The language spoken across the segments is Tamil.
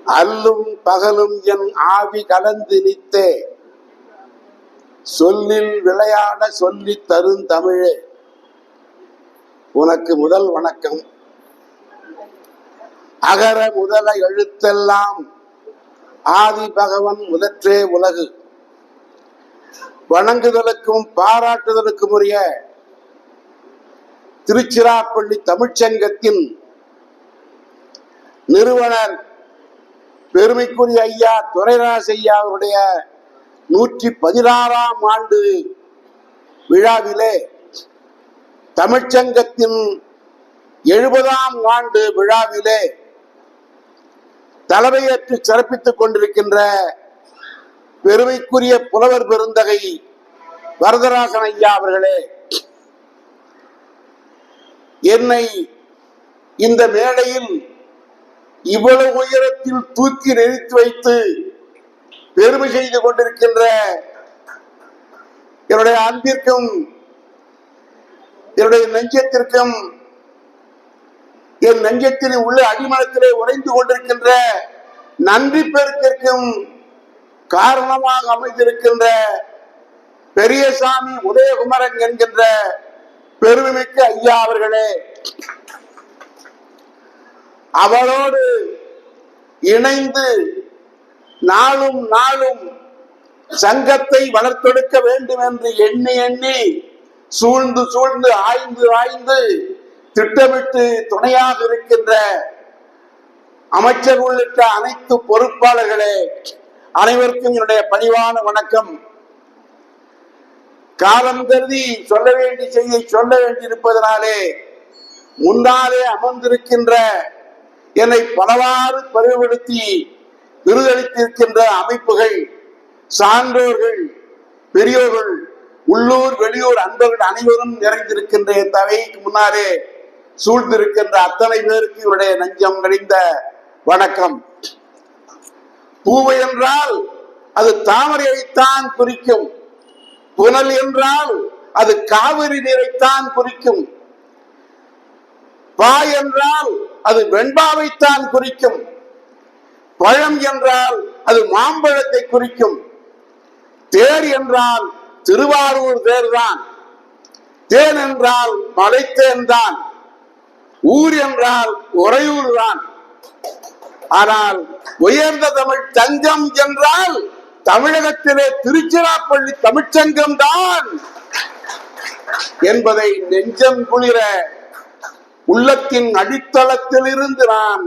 அல்லும் பகலும் என் ஆவி கலந்து நித்தே சொல்லில் விளையாட சொல்லி தரும் தமிழே உனக்கு முதல் வணக்கம். அகர முதல எழுத்தெல்லாம் ஆதி பகவன் முதற்றே உலகு. வணங்குதலுக்கும் பாராட்டுதலுக்கும் உரிய திருச்சிராப்பள்ளி தமிழ்ச்சங்கத்தின் நிறுவனர் பெருமைக்குரிய ஐயா துரைராஜ் ஐயா அவருடைய 116ஆம் ஆண்டு விழாவிலே தமிழ்ச்சங்கத்தின் 70ஆம் ஆண்டு விழாவிலே தலைமையேற்று சிறப்பித்துக் கொண்டிருக்கின்ற பெருமைக்குரிய புலவர் பெருந்தகை வரதராசன் ஐயா அவர்களே, என்னை இந்த மேடையில் இவ்வளவு உயரத்தில் தூக்கி நிறுத்தி வைத்து பெருமை செய்து கொண்டிருக்கின்ற என்னுடைய அன்பிற்கும் என்னுடைய நெஞ்சத்திற்கும் என் நெஞ்சத்திலே உள்ள அடிமனத்திலே உறைந்து கொண்டிருக்கின்ற நன்றி பெருக்கிற்கும் காரணமாக அமைந்திருக்கின்ற பெரியசாமி உதயகுமரன் என்கின்ற பெருமைமிக்க ஐயா அவர்களே, அவளோடு இணைந்து நாளும் நாளும் சங்கத்தை வளர்த்தெடுக்க வேண்டும் என்று எண்ணி எண்ணி சூழ்ந்து சூழ்ந்து ஆய்ந்து ஆய்ந்து திட்டமிட்டு துணையாக இருக்கின்ற அமைச்சர் உள்ளிட்ட அனைத்து பொறுப்பாளர்களே, அனைவருக்கும் என்னுடைய பணிவான வணக்கம். காலம் கருதி சொல்ல வேண்டிய செய்தியை சொல்ல வேண்டியிருப்பதனாலே முன்னாலே அமர்ந்திருக்கின்ற என்னை பலவாறு பரிவுபடுத்தி விருதளித்திருக்கின்ற அமைப்புகள், சான்றோர்கள், பெரியோர்கள், உள்ளூர் வெளியூர் அன்பர்கள் அனைவரும் நிறைந்திருக்கின்ற இந்த அவைக்கு முன்னாலே சூழ்ந்திருக்கின்ற அத்தனை பேருக்கு இவருடைய நெஞ்சம் நிறைந்த வணக்கம். பூவை என்றால் அது தாமரையைத்தான் குறிக்கும், புனல் என்றால் அது காவிரி நீரைத்தான் குறிக்கும், பா என்றால் அது வெண்பாவைத்தான் குறிக்கும், பழம் என்றால் அது மாம்பழத்தை குறிக்கும், தேர் என்றால் திருவாரூர் தேர்தான், தேன் என்றால் மலைத்தேன் தான், ஊர் என்றால் உறையூர் தான். ஆனால் உயர்ந்த தமிழ் சங்கம் என்றால் தமிழகத்திலே திருச்சிராப்பள்ளி தமிழ்ச்சங்கம் தான் என்பதை நெஞ்சம் குளிர உள்ளத்தின் அடித்தளத்தில் இருந்து நான்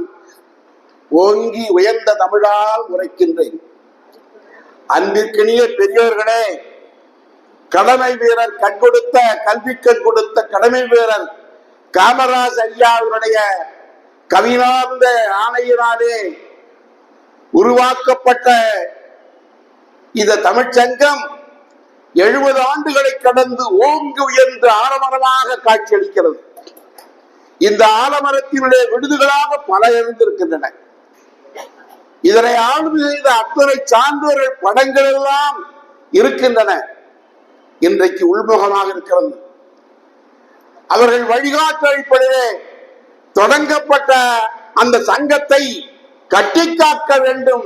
ஓங்கி உயர்ந்த தமிழால் உரைக்கின்றேன். அன்பிற்கினிய பெரியோர்களே, கடமை வீரர் கண் கொடுத்த கல்வி கண் கொடுத்த கடமை வீரர் காமராஜ் ஐயாவுடைய கவினார்ந்த ஆணையினாலே உருவாக்கப்பட்ட இந்த தமிழ்ச்சங்கம் 70 ஆண்டுகளை கடந்து ஓங்கி உயர்ந்து ஆலமரமாக காட்சியளிக்கிறது. இந்த ஆலமரத்தினுடைய விடுதுகளாக பல இருந்திருக்கின்றன. இதனை ஆளுமை செய்த அத்தனை சான்றோர்கள் படங்கள் எல்லாம் இருக்கின்றன. இன்றைக்கு உள்முகமாக இருக்கிறது. அவர்கள் வழிகாட்டு அடிப்படையிலே தொடங்கப்பட்ட அந்த சங்கத்தை கட்டிக்காக்க வேண்டும்,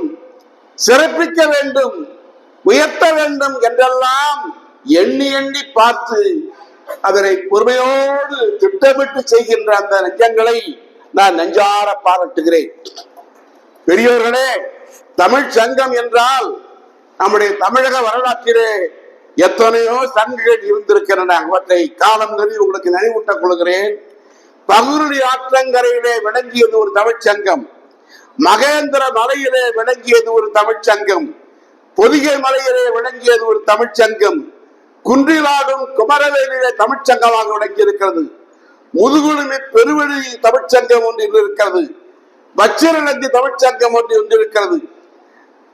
சிறப்பிக்க வேண்டும், உயர்த்த வேண்டும் என்றெல்லாம் எண்ணி எண்ணி பார்த்து அதனை பொறுமையோடு திட்டமிட்டு செய்கின்ற அந்த நெஞ்சங்களை நான் நெஞ்சார பாராட்டுகிறேன். பெரியோர்களே, தமிழ் சங்கம் என்றால் நம்முடைய தமிழக வரலாற்றிலே எத்தனையோ சங்கங்கள் இருந்திருக்கின்றன. அவற்றை காலம் கருதி உங்களுக்கு நினைவூட்டக் கொள்கிறேன். பகுருளி ஆற்றங்கரையிலே விளங்கியது ஒரு தமிழ்ச்சங்கம், மகேந்திர மலையிலே விளங்கியது ஒரு தமிழ்ச்சங்கம், பொதிகை மலையிலே விளங்கியது ஒரு தமிழ்ச்சங்கம், குன்றிலாடும் குமரவேலிலே தமிழ்ச்சங்கமாக விளங்கி இருக்கிறது, முதுகுழுமி பெருவெளி தமிழ்ச்சங்கம் ஒன்று இருக்கிறது, வச்சிரநந்தி தமிழ்ச்சங்கம் ஒன்று இருக்கிறது,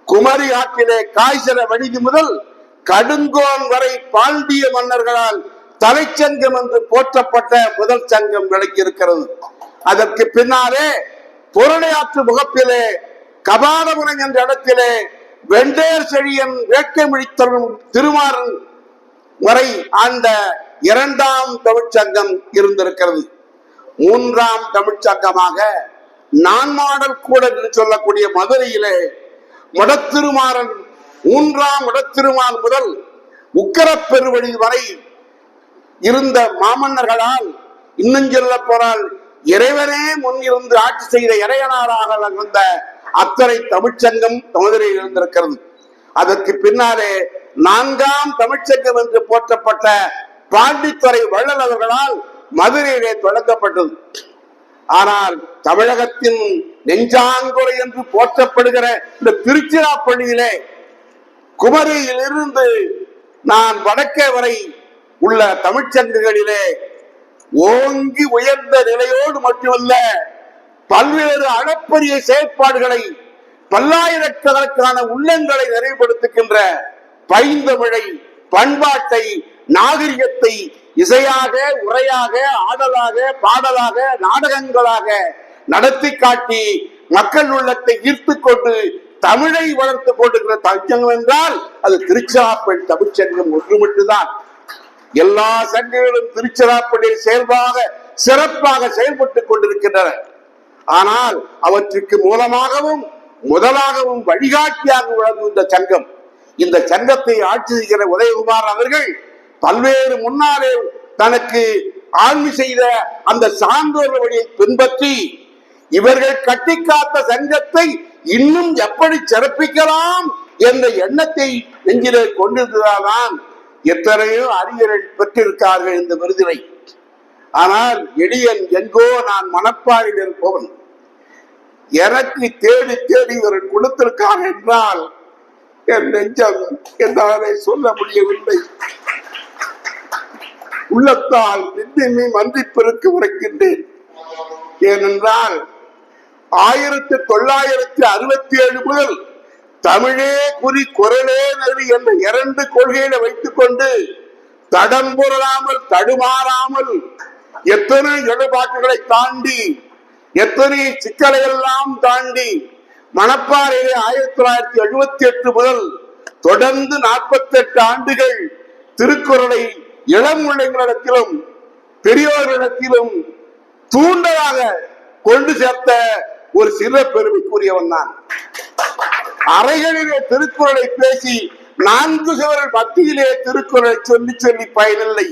குமரி ஆற்றிலே காய்ச்சல வணிதி முதல் கடுங்கோன் வரை பாண்டிய மன்னர்களால் தலைச்சங்கம் என்று போற்றப்பட்ட முதல் சங்கம் விளங்கி இருக்கிறது. அதற்கு பின்னாலே பொருளையாற்று முகப்பிலே கபாலபுரம் என்ற இடத்திலே வெண்டேர் செழியன் வேட்கை முடித்தவன் திருமாறன் வரை ஆண்ட 2ஆம் தமிழ்ச்சங்கம் இருந்திருக்கிறது. 3ஆம் தமிழ்ச்சங்கமாக நான்மாடல் கூட என்று சொல்லக்கூடிய மதுரையிலே முடத்திருமாறன் 3ஆம் முடத்திருமான் முதல் உக்கரப் பெருவழி வரை இருந்த மாமன்னர்களால், இன்னும் சொல்ல போனால் இறைவனே முன் இருந்து ஆட்சி செய்த இறையனாராக இருந்த அத்தனை தமிழ்ச்சங்கம் மதுரையில் இருந்திருக்கிறது. அதற்கு பின்னாலே 4ஆம் தமிழ்ச்சங்கம் என்று போற்றப்பட்ட பாண்டித்துறை வள்ளல் அவர்களால் மதுரையிலே தொடங்கப்பட்டது. ஆனால் தமிழகத்தின் நெஞ்சாங்குறை என்று போற்றப்படுகிற இந்த திருச்சிராப்பள்ளியிலே குமரியிலிருந்து நான் வடக்கே வரை உள்ள தமிழ்ச்சங்கங்களிலே ஓங்கி உயர்ந்த நிலையோடு மட்டுமல்ல, பல்வேறு அளப்பரிய செயற்பாடுகளை, பல்லாயிரக்கணக்கான உள்ளங்களை நிறைவுபடுத்துகின்ற பைந்தமிழை, பண்பாட்டை, நாகரிகத்தை இசையாக, உரையாக, ஆடலாக, பாடலாக, நாடகங்களாக நடத்தி காட்டி மக்கள் உள்ளத்தை ஈர்த்து கொண்டு தமிழை வளர்த்து கொண்டிருக்கிற தமிழ்ச்சங்கம் என்றால் அது திருச்சிராப்பள்ளி தமிழ்ச்சங்கம் ஒன்று மட்டும்தான். எல்லா சங்கங்களும் திருச்சிராப்பள்ளியில் சிறப்பாக செயல்பட்டுக் கொண்டிருக்கின்றன. ஆனால் அவற்றுக்கு மூலமாகவும் முதலாகவும் வழிகாட்டியாக விளங்கும் இந்த சங்கம். இந்த சங்கத்தை ஆட்சி செய்கிற உதயகுமார் அவர்கள் பல்வேறு முன்னாலே தனக்கு ஆழ்வு செய்த அந்த சான்றோர் வழியை பின்பற்றி இவர்கள் கட்டி காத்த சங்கத்தை இன்னும் எப்படி சிறப்பிக்கலாம் என்ற எண்ணத்தை நெஞ்சிலே கொண்டிருந்ததால்தான் எத்தனையோ அறிஞர்கள் பெற்றிருக்கார்கள் இந்த விருதினை. ஆனால் எளியன் எங்கோ நான் மணப்பாறையில் இருப்பவன், எனக்கு தேடி தேடி இவர்கள் கொடுத்திருக்காங்க என்றால் என் நெஞ்சம் என்னாலே சொல்ல முடியவில்லை. உள்ளத்தால் நின்று மன்றிப்பெருக்கு உரைக்கின்றேன். ஏனென்றால் 1967 முதல் தமிழே குறி குரலே நெறி என்ற 2 கொள்கைகளை வைத்துக் கொண்டு தடம் புரளாமல் தடுமாறாமல் எத்தனை இடர்பாட்டுகளை தாண்டி, எத்தனை சிக்கலை எல்லாம் தாண்டி மணப்பாறையிலே 1978 முதல் தொடர்ந்து 48 ஆண்டுகள் திருக்குறளை இளம் உள்ளங்களிடத்திலும் பெரியோர்களிடத்திலும் தூண்டலாக கொண்டு சேர்த்த ஒரு சில பெருமைக்குரியவன் தான். அறைகளிலே திருக்குறளை பேசி 4 சுவர்கள் மத்தியிலே திருக்குறளை சொல்லி சொல்லி பயனில்லை.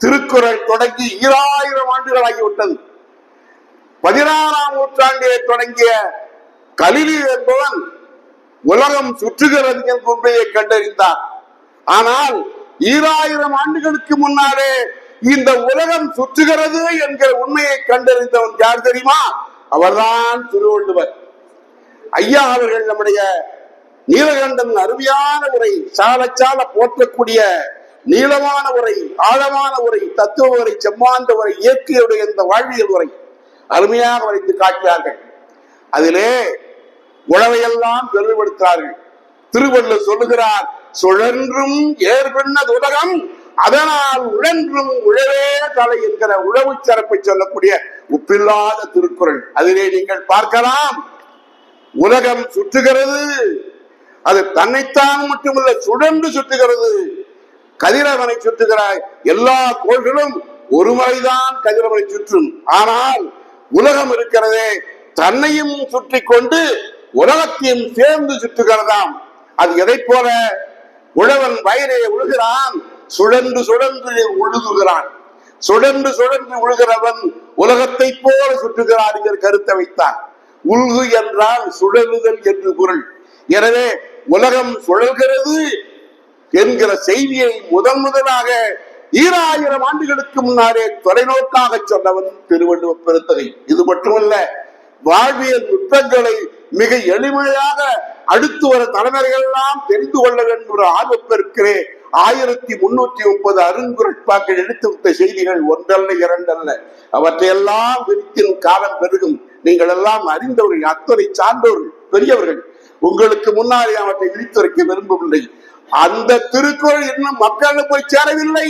திருக்குறள் தொடங்கி 2000 ஆண்டுகள் ஆகிவிட்டது. 16ஆம் நூற்றாண்டிலே தொடங்கிய கலிலி என்பவன் உலகம் சுற்றுகிறது என்ற உண்மையை கண்டறிந்தார். ஆனால் 2000 ஆண்டுகளுக்கு முன்னாலே இந்த உலகம் சுற்றுகிறது என்கிற உண்மையை கண்டறிந்தவன் யார் தெரியுமா? அவர்தான் திருவள்ளுவர் ஐயா அவர்கள். நம்முடைய நீலகண்டன் அருமையான உரை, சால சால போற்றக்கூடிய நீளமான உரை, ஆழமான உரை, தத்துவ உரை, செம்மாந்த உரை, இயற்கையுடைய இந்த வாழ்வியல் உரை அருமையாக வரைத்து காட்டினார்கள். அதிலே உழவையெல்லாம் பெருமைப்படுத்துகிறார்கள். திருவள்ளுவர் சொல்லுகிறார், சுழன்றும் ஏற்பெண்ணது உலகம் அதனால் உழன்றும் உழவே தலை என்கிற உழவு சிறப்பை சொல்லக்கூடிய உப்பில்லாத திருக்குறள். அதிலே நீங்கள் பார்க்கலாம், உலகம் சுற்றுகிறது, அது தன்னைத்தான் மட்டுமல்ல சுழன்று சுற்றுகிறது. கதிரவனை சுற்றுகிறாய், எல்லா கோள்களும் ஒரு முறைதான் கதிரவனை சுற்றும். ஆனால் உலகம் இருக்கிறதே தன்னையும் சுற்றி கொண்டு உலகத்தையும் சேர்ந்து சுற்றுகிறதாம். அது எதை போல? உழவன் வயலே உழுகிறான், சுழன்று சுழன்று உழுகுகிறான். சுழன்று சுழன்று உழுகிறவன் உலகத்தை போல சுற்றுகிறான் என்கிற கருத்தை வைத்தான். உழுகு என்றால் சுழலுதல் என்று பொருள். எனவே உலகம் சுழல்கிறது என்கிற செய்தியை முதலாக 2000 ஆண்டுகளுக்கு முன்னாலே தொலைநோக்காக சொன்னவன் திருவள்ளுவர் பெருந்தகை. இது மட்டுமல்ல, வாழ்வியல் நுட்பங்களை மிக எளிமையாக அடுத்து வர தலைமுறைகள் எல்லாம் தெரிந்து கொள்ள வேண்டும் என்ற ஆர்வப்பெருக்கிறே 1330 அருங்குறட்பாக்கள் எடுத்து விட்ட செய்திகள் ஒன்றல்ல இரண்டல்ல. அவற்றையெல்லாம் விரித்தின் காலம் பெருகும். நீங்கள் எல்லாம் அறிந்தவர்கள், அத்தனை சார்ந்தவர்கள், பெரியவர்கள். உங்களுக்கு முன்னாலே அவற்றை விரித்துரைக்க விரும்பவில்லை. அந்த திருக்குறள் இன்னும் மக்களிடம் போய் சேரவில்லை.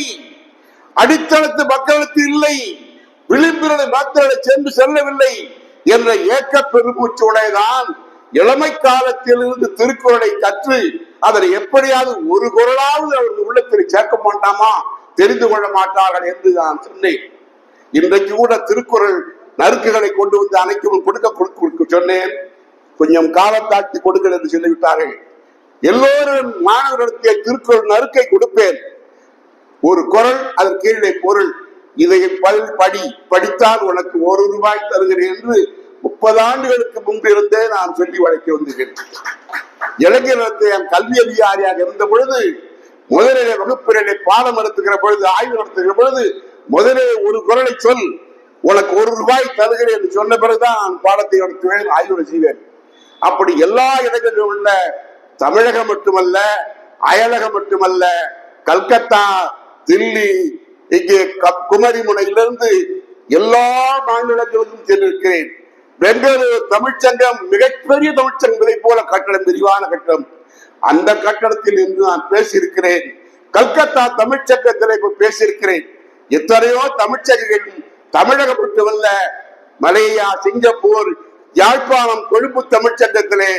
அடித்தளத்து மக்களுக்கு இல்லை, விளிம்பிரலை மக்களிட சென்று செல்லவில்லை என்ற ஏக்க பெருமூச்சோடைதான் இளமை காலத்தில் இருந்து திருக்குறளை கற்று அதனை எப்படியாவது ஒரு குரலாவது அவர்கள் உள்ளத்தில் சேர்க்க மாட்டாமா, தெரிந்து கொள்ள மாட்டார்கள் என்று நான் சொன்னேன். இன்றைக்கு கூட திருக்குறள் நறுக்குகளை கொண்டு வந்து அனைக்கும் கொடுக்க சொன்னேன். கொஞ்சம் காலத்தாழ்த்தி கொடுங்கள் என்று சொல்லிவிட்டார்கள். எல்லோரும் மாணவர்களுக்கு திருக்குறள் நறுக்கை கொடுப்பேன். ஒரு குறள், அதன் கீழே பொருள், இதை படித்தால் உனக்கு 1 ரூபாய் தருகிறேன் என்று 30 ஆண்டுகளுக்கு முன்பு இருந்தே நான் சொல்லி வழங்கி வந்தேன். இளைஞர்களுக்கு என் கல்வி அதிகாரியாக இருந்த பொழுது முதலிலே வகுப்பிலே பாடம் நடத்துகிற பொழுது, ஆய்வு நடத்துகிற பொழுது முதலே ஒரு குறளை சொல், உனக்கு 1 ரூபாய் தருகிறேன் என்று சொன்ன பிறகுதான் பாடத்தை நடத்துவேன், ஆய்வு செய்வேன். அப்படி எல்லா இடங்களிலும் உள்ள தமிழகம் மட்டுமல்ல, அயலகம் மட்டுமல்ல, கல்கத்தா, தில்லி, இங்கே குமரி முனையிலிருந்து எல்லா மாநிலங்களுக்கும் சென்றிருக்கிறேன். பெங்களூரு தமிழ்ச்சங்கம் மிகப்பெரிய தமிழ்ச்சங்கங்களை போல கட்டடம், விரிவான கட்டடம், அந்த கட்டடத்தில் இருந்து நான் பேசியிருக்கிறேன். கல்கத்தா தமிழ்ச்சங்கத்தில் இப்ப பேசியிருக்கிறேன். எத்தனையோ தமிழ்ச்சங்கங்கள் தமிழகம் மட்டுமல்ல, மலேயா, சிங்கப்பூர், யாழ்ப்பாணம், கொழும்பு தமிழ்ச்சங்கத்திலே,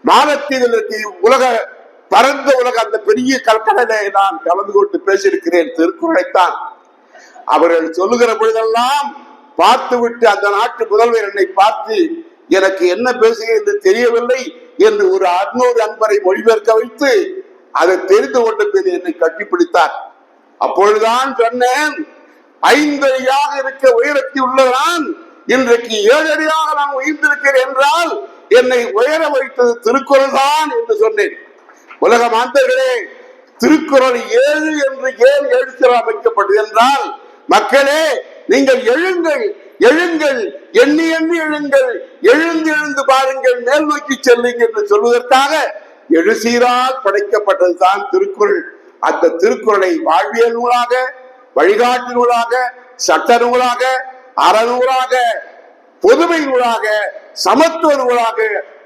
மாலத்தீவில் உலக பரந்த உலக அந்த பெரிய கல்கடலை நான் கலந்து கொண்டு பேசியிருக்கிறேன். திருக்குறளைத்தான் அவர்கள் சொல்லுகிற பொழுதெல்லாம் பார்த்துவிட்டு அந்த நாட்டு முதல்வர் என்னை பார்த்து எனக்கு என்ன பேசுகிறேன் என்று தெரியவில்லை என்று ஒரு 600 அன்பரை மொழிபெயர்க்க வைத்து அதை தெரிந்து கொண்டு என்னை கட்டிப்பிடித்தார். அப்பொழுதுதான் சொன்னேன், 5 அடியாக இருக்க உயரத்தில் உள்ளதான் இன்றைக்கு 7 அடியாக நான் உயர்ந்திருக்கிறேன் என்றால் என்னை உயர வைத்தது திருக்குறள் தான் என்று சொன்னேன். உலக மாந்தர்களே, திருக்குறள் 7 என்று ஏன் எழுத்தில் அமைக்கப்பட்டது என்றால், மக்களே நீங்கள் எழுங்கள், எழுங்கள், எண்ணி எண்ணி எழுங்கள், எழுந்து எழுந்து பாருங்கள், மேல் நோக்கி செல்லுங்கள் என்று சொல்வதற்காக எழுசீரால் படைக்கப்பட்டது தான் திருக்குறள். அந்த திருக்குறளை வாழ்வியல் நூலாக, வழிகாட்டு நூலாக, சட்ட நூலாக, அறநூலாக, பொதுமை நூலாக, சமத்துவ நூலாக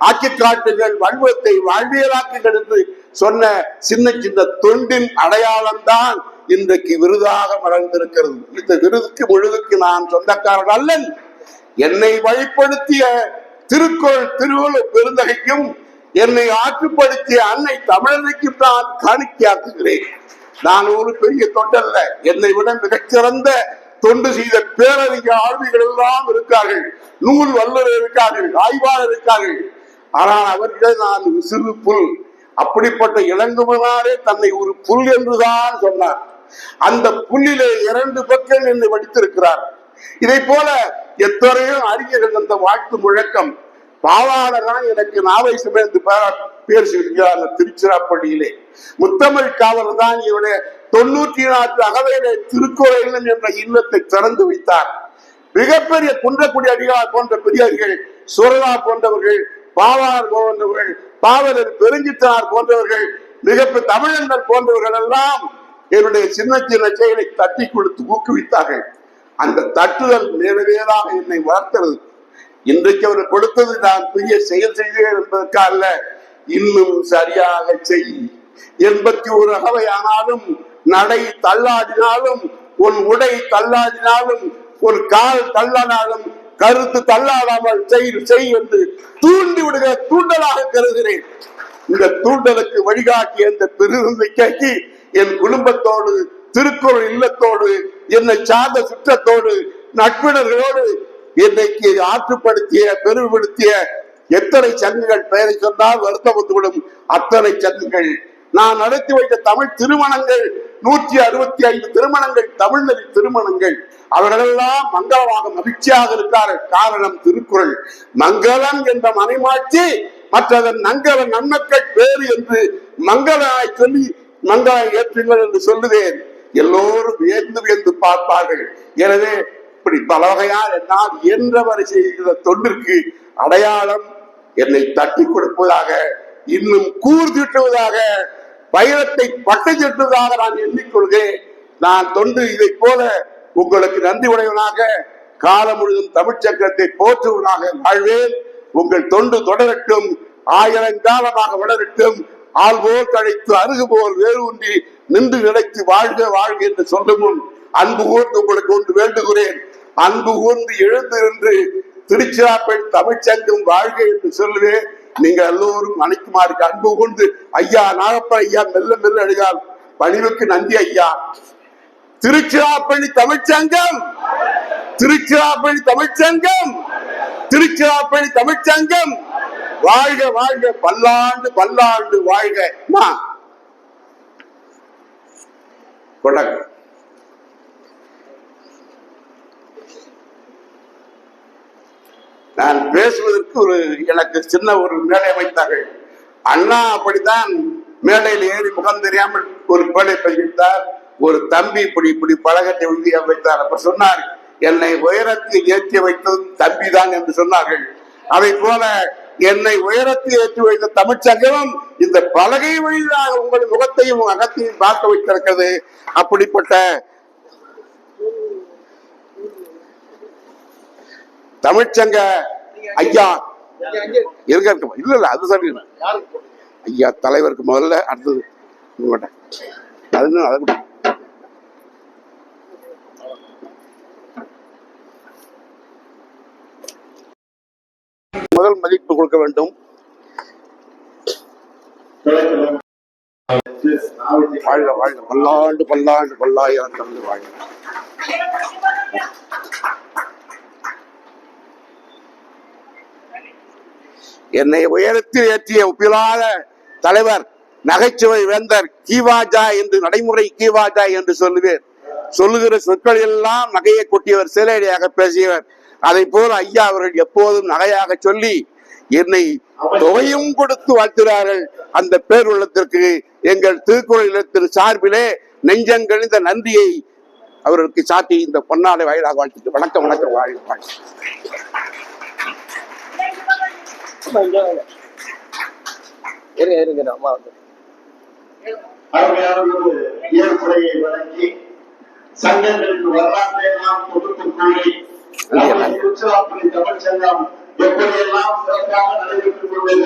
ஆக்கி காட்டுங்கள், வன்மத்தை வாழ்வியலாக்குங்கள் என்று சொன்ன சின்ன சின்ன தொண்டின் அடையாளம் தான் இன்றைக்கு விருதாக மலர்ந்திருக்கிறது. இந்த விருதுக்கு முழுதுக்கு நான் சொந்தக்காரன் அல்லன். என்னை வழிப்படுத்திய திருக்குறள் திருவள்ளுவர் பெருந்தகைக்கும் என்னை ஆற்றுப்படுத்திய அன்னை தமிழனுக்கும் நான் காணிக்கையாக்குகிறேன். நான் ஒரு பெரிய தொண்டல்ல, என்னை விட மிகச்சிறந்த தொண்டு செய்த பேரறிஞ ஆளுமைகள் எல்லாம் இருக்கார்கள், நூல் வல்லுநர் இருக்கார்கள், ஆய்வாளர் இருக்கார்கள். ஆனால் அவர்களை நான் சிறு புல். அப்படிப்பட்ட இளங்குமனாரே தன்னை ஒரு புல் என்றுதான் சொன்னார். அந்த புல்லிலே 2 பக்கம் என்று படித்திருக்கிறார். இதை போல எத்தனையோ அறிஞர்கள் அந்த வாழ்த்து முழக்கம். பாவாளரான் எனக்கு நாவை சுமந்து பேர் சொல்கிறார் திருச்சிராப்பள்ளியிலே. முத்தமிழ் காவலர் தான் இவருடைய 94 அகவையிலே திருக்குறள் என்ற இல்லத்தை திறந்து வைத்தார். மிகப்பெரிய குன்றக்குடி அடிகளார் போன்ற பெரியவர்கள், சுரதா போன்றவர்கள், பாவாளர் போன்றவர்கள், பாவலர் பெருஞ்சித்தார் போன்றவர்கள், மிகப்பெரிய தமிழர்கள் போன்றவர்கள் எல்லாம் என்னுடைய சின்ன சின்ன செயலை தட்டி கொடுத்து ஊக்குவித்தார்கள். அந்த தட்டுதல் நேரடியாக என்னை வளர்க்கிறது. இன்றைக்கு அவர் கொடுத்தது நான் பெரிய செயல் செய்தேன் என்பதற்காக, இன்னும் சரியாக செய். 81 அகவை ஆனாலும், நடை தள்ளாடினாலும், உன் உடை தள்ளாடினாலும், ஒரு கால் தள்ளானாலும் கருத்து தள்ளாடாமல் செய் என்று தூண்டி விடுகிற தூண்டலாக கருதுகிறேன். இந்த தூண்டலுக்கு வழிகாட்டிய இந்த பெருந்தைக்கு என் குடும்பத்தோடு, திருக்குறள் இல்லத்தோடு, என்னை சார்ந்த சுற்றத்தோடு, நட்பினர்களோடு என்னைக்கு ஆற்றுப்படுத்திய பெருமைப்படுத்திய எத்தனை சங்கங்கள் பெயரை சொன்னால் வருத்தம் வந்துவிடும். அத்தனை சங்கங்கள் நான் நடத்தி வைத்த தமிழ் திருமணங்கள் 165 திருமணங்கள், தமிழ்நெறி திருமணங்கள். அவர்களெல்லாம் மங்களமாக மகிழ்ச்சியாக இருக்கிறார்கள். காரணம் திருக்குறள். மங்களம் என்ற மனைமாட்சி மற்றதன் நங்கல நன்மக்கள் பேரு என்று மங்களாய் சொல்லி மங்களம் ஏற்றுங்கள் என்று சொல்லுவேன். எல்லோரும் வியந்து வியந்து பார்ப்பார்கள். எனவே இப்படி பல வகையால் என்னால் இயன்றவரை செய்கிற தொண்டிற்கு அடையாளம் என்னை தட்டி கொடுப்பதாக, இன்னும் கூர்திட்டுவதாக, வைரத்தை பட்டை செட்டுவதாக நான் எண்ணிக்கொள்கிறேன். நான் தொண்டு இதை போல உங்களுக்கு நன்றி உடையவனாக, காலம் முழுதும் தமிழ் சக்கரத்தை போற்றுவனாக வாழ்வேன். உங்கள் தொண்டு தொடரட்டும், 1000 காலமாக வளரட்டும். ஆள்போல் கழைத்து அருகுபோல் வேறு ஒன்றி நின்று நிலைத்து வாழ்க வாழ்க என்று சொல்லும் முன் அன்பு கூர்ந்து உங்களுக்கு ஒன்று வேண்டுகிறேன். அன்பு கூர்ந்து எழுந்து நின்று திருச்சிராப்பள்ளி தமிழ்ச்சங்கம் வாழ்க என்று சொல்லுவேன். நீங்க எல்லோரும் அனைத்துமாறு அன்பு கூர்ந்து ஐயா நாகப்ப ஐயா மெல்ல மெல்ல அழுகால் பணிவுக்கு நன்றி ஐயா. திருச்சிராப்பள்ளி தமிழ்ச்சங்கம் திருச்சிராப்பள்ளி தமிழ்ச்சங்கம், திருச்சிராப்பள்ளி தமிழ்ச்சங்கம் வாழ்க வாழ்க, பல்லாண்டு பல்லாண்டு வாழ்க. நான் பேசுவதற்கு எனக்கு சின்ன ஒரு மேடை வைத்தார்கள். அண்ணா அப்படித்தான் மேடையில் ஏறி முகம் தெரியாமல் ஒரு பேடை பதிவிட்டார். ஒரு தம்பி இப்படி இப்படி பழகத்தை உறுதியாக வைத்தார். அப்ப சொன்னார், என்னை உயரத்தில் ஏற்றி வைத்தது தம்பி தான் என்று சொன்னார்கள். அதை போல என்னை உயரத்தில் ஏற்றி வைத்த தமிழ்ச்சங்கமும் இந்த பலகை வழியாக உங்கள் முகத்தையும் அகத்தையும் பார்க்க வைத்திருக்கிறது. அப்படிப்பட்ட தமிழ்ச்சங்க ஐயா இருக்க இல்ல அது சரி ஐயா தலைவருக்கு முதல்ல அடுத்தது முதல் மதிப்பு கொடுக்க வேண்டும். வாழ்க வாழ்க, பல்லாண்டு பல்லாண்டு பல்லாயிரம் தமிழ் வாழ்க. என்னை உயரத்தில் ஏற்றிய ஒப்பிலாத தலைவர், நகைச்சுவை வேந்தர் கீவாஜா என்று, நடைமுறை கீவாஜா என்று சொல்லுவேன். சொல்லுகிற சொற்கள் எல்லாம் நகையை கொட்டியவர், சிலையாக பேசியவர். அதை போல ஐயா அவர்கள் எப்போதும் நகையாக சொல்லி என்னை தொகையும் கொடுத்து வாழ்த்துகிறார்கள். அந்த பேருள்ளத்திற்கு எங்கள் திருக்குறள் இல்லத்தின் சார்பிலே நெஞ்சங்கழிந்த நன்றியை அவர்களுக்கு சாட்டி இந்த பொன்னாடை வாயிலாக வாழ்த்துட்டு வணக்கம் வணக்கம் வாழ். சங்கங்களின் வரலாற்றை எல்லாம் தொகுத்து கூறி திருச்சிராப்பள்ளி தமிழ்ச்சங்கம் எப்படியெல்லாம் சிறப்பாக நடைபெற்றுக் கொண்டது